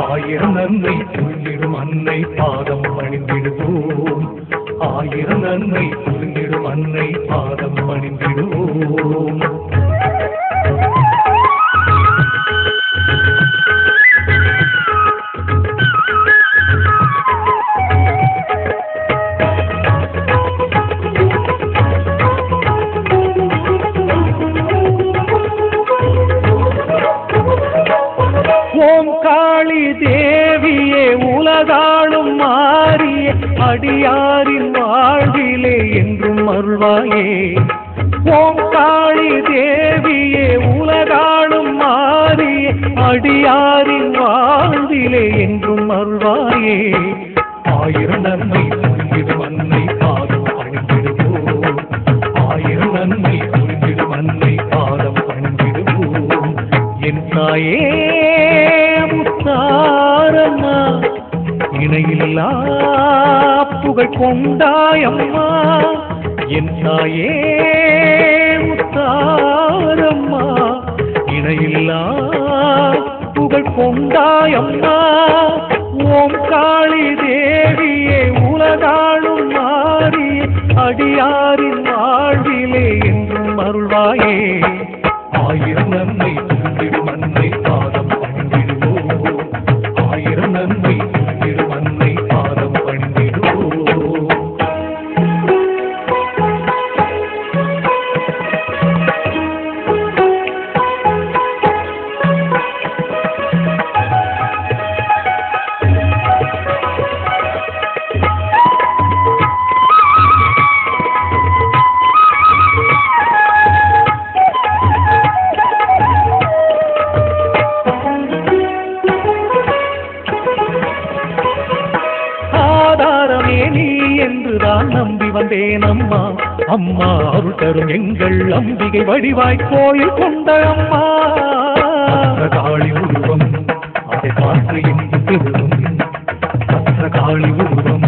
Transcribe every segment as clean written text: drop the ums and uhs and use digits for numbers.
ஆயிரம் நன்மை புரிந்திடும் அன்னை பாதம் பணிந்திடுவோம். ஆயிரம் நன்மை புரிந்திடும் அன்னை பாதம் பணிந்திடுவோம். ஓம் காளி தேவியே உலகாளும் மாறியே அடியாரின் வாழ்விலே என்றும் அருள்வாயே. ஓம் காளி தேவியே உலகாளும் மாறியே அடியாரின் வாழ்விலே என்றும் அருள்வாயே. ஆயிரம் நன்மை புரிந்திடும் அன்னை பாதம் பணிந்திடுவோம். ஆயிரம் நன்மை புரிந்திடும் அன்னை பாதம் பணிந்திடுவோம். என் தாயே முத்தாரம்மா இணையில்லா புகழ் கொண்டாயம்மா. என் தாயே முத்தாரம்மா இணையில்லா புகழ் கொண்டாயம்மா. ஓம் காளி தேவியே உலகாளும் மாறி அடியாரின் வாழ்விலே என்றும் அருள்வாயே. ஆயிரம் நன்மை புரிந்திடும் அன்னை பாதம் பணிந்திடுவோம். ஆயிரம் நன்மை புரிந்திடும் அன்னை பாதம் பணிந்திடுவோம். என்றுதான் நம்பி வந்தேன் அம்மா. அம்மா அருள் தரும் எங்கள் அம்பிகை வடிவாய் கோயில் கொண்ட அம்மா. காளி உருவம் அதை பார்க்க எங்கும் பெருகும். காளி உருவம்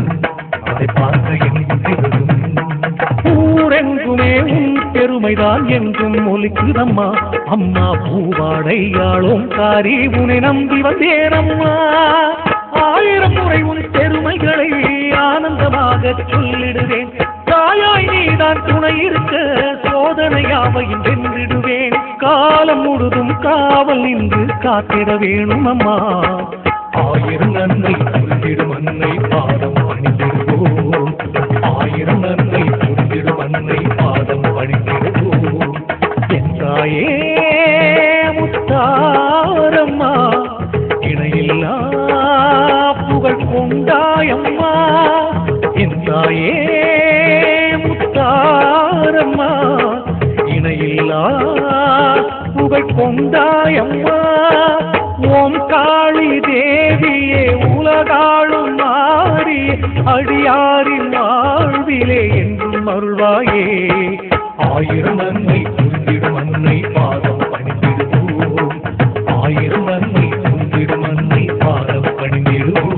அதை பார்க்க எங்கும் பெருகும். ஊரெங்குமே உன் பெருமைதான் என்றும் ஒலிக்குதம்மா. அம்மா பூவாடையாளும் காரி உன்னை நம்பி வந்தேன் அம்மா. ஆயிரம் முறை உன் பெருமைகளை ஆனந்தமாக சொல்லிடுவேன். தாயாய் நீதான் துணை இருக்க சோதனையாவையும் வென்றிடுவேன். காலம் முழுதும் காவல் நின்று காத்திட வேணும் அம்மா. ஆயிரம் நன்மை புரிந்திடும் அன்னை பாதம் பணிந்திடுவோம். ஆயிரம் நன்மை புரிந்திடும் அன்னை பாதம் பணிந்திடுவோம். என் தாயே முத்தாரம்மா இணையில்லா புகழ் கொண்டாயம்மா. என் தாயே முத்தாரம்மா இணையில்லா புகழ் கொண்டாயம்மா. ஓம் காளி தேவியே உலகாளும் மாறி அடியாரின் வாழ்விலே என்றும் அருள்வாயே. ஆயிரம் நன்மை புரிந்திடும் அன்னை பாதம் பணிந்திடுவோம். ஆயிரம் நன்மை புரிந்திடும் அன்னை பாதம் பணிந்திடுவோம்.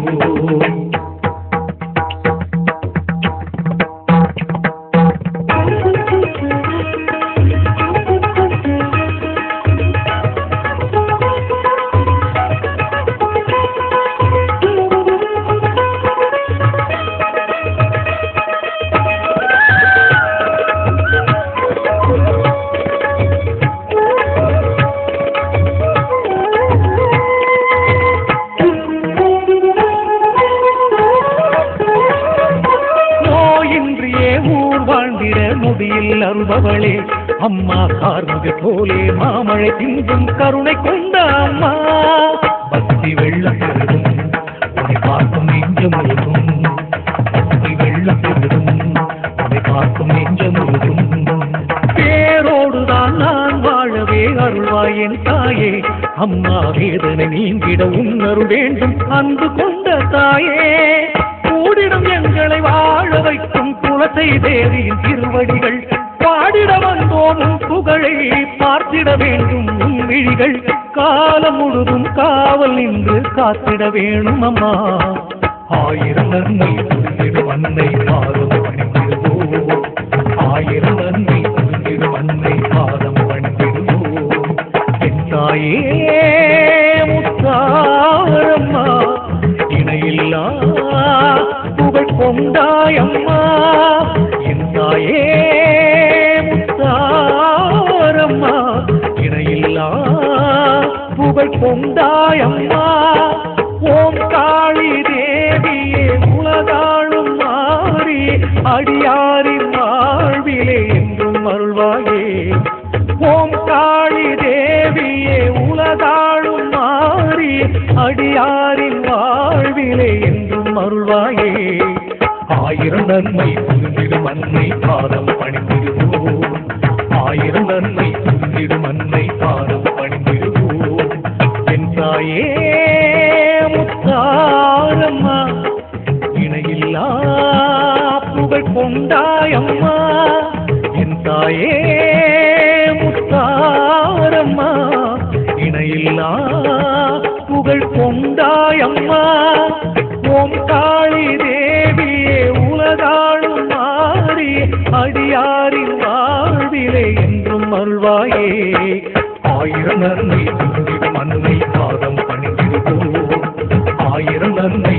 முடியில் அருள்பவளே அம்மா. கார்முக போலே மாமழை திங்கும் கருணை கொண்ட அம்மா. பக்தி வெள்ளம் பெருகும் உன்னை பார்க்கும் நெஞ்சம் முழுதும். பக்தி வெள்ளம் பெருகும் உன்னை பார்க்கும் நெஞ்சம் முழுதும். பேரோடுதான் நான் வாழவே அருள்வாய் என் தாயே. அம்மா வேதனை நீங்கிட உன்னருள் வேண்டும் அன்பு கொண்ட தாயே. கூடிடம் எங்களை வாழ வைக்கும் குலத்தை தேவியின் திருவடிகள். பாடிட வந்தோம் புகழை பார்த்திட வேண்டும் உன் விழிகள். காலம் முழுதும் காவல் நின்று காத்திட வேணும் அம்மா. ஆயிரம் நன்மை புரிந்திடும் அன்னை பாதம் பணிந்திடுவோம். ஆயிரம் நன்மை புரிந்திடும் அன்னை பாதம் பணிந்திடுவோம். என் தாயே முத்தாரம்மா தாயே முத்தாரம்மா இணையில்லா புகழ் கொண்டாயம்மா ஓம் காளி தேவியே உலகாளும் மாறி அடியாரின் வாழ்விலே என்றும் அருள்வாயே ஓம் காளி தேவியே உலகாளும் மாறி அடியாரின் வாழ்விலே என்றும் அருள்வாயே ஆயிரம் நன்மை புரிந்திடும் அன்னை பாதம் பணிந்திடுவோம் ஆயிரம் நன்மை புரிந்திடும் அன்னை பாதம் பணிந்திடுவோம் என் தாயே முத்தாரம்மா இணையில்லா புகழ் கொண்டாயம்மா என் தாயே முத்தாரம்மா இணையில்லா புகழ் கொண்டாயம்மா ஓம் காளி தேவியே உலகாளும் மாறி அடியாரின் வாழ்விலே என்றும் அருள்வாயே ஆயிரம் நன்மை புரிந்திடும் அன்னை பாதம் பணிந்திடுவோம் ஆயிரம் நன்மை